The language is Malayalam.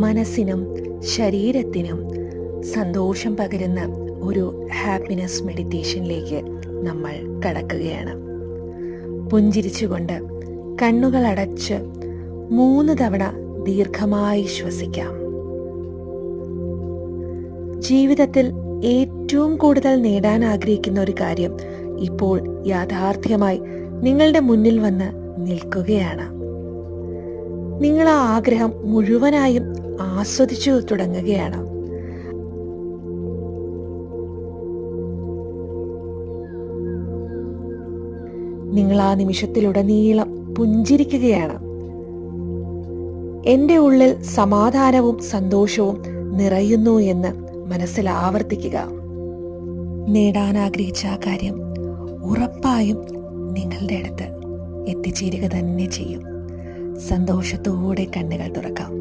മനസ്സിനും ശരീരത്തിനും സന്തോഷം പകരുന്ന ഒരു ഹാപ്പിനെസ് മെഡിറ്റേഷനിലേക്ക് നമ്മൾ കടക്കുകയാണ്. പുഞ്ചിരിച്ചുകൊണ്ട് കണ്ണുകൾ അടച്ച് 3 തവണ ദീർഘമായി ശ്വസിക്കാം. ജീവിതത്തിൽ ഏറ്റവും കൂടുതൽ നേടാൻ ആഗ്രഹിക്കുന്ന ഒരു കാര്യം ഇപ്പോൾ യാഥാർത്ഥ്യമായി നിങ്ങളുടെ മുന്നിൽ വന്ന് നിൽക്കുകയാണ്. നിങ്ങൾ ആ ആഗ്രഹം മുഴുവനായും ആസ്വദിച്ചു തുടങ്ങുകയാണ്. നിങ്ങൾ ആ നിമിഷത്തിലുടനീളം പുഞ്ചിരിക്കുകയാണ്. എൻ്റെ ഉള്ളിൽ സമാധാനവും സന്തോഷവും നിറയുന്നു എന്ന് മനസ്സിൽ ആവർത്തിക്കുക. നേടാൻ ആഗ്രഹിച്ച ആ കാര്യം ഉറപ്പായും നിങ്ങളുടെ അടുത്ത് എത്തിച്ചേരുക തന്നെ ചെയ്യും. സന്തോഷത്തോടെ കണ്ണുകൾ തുറക്കാം.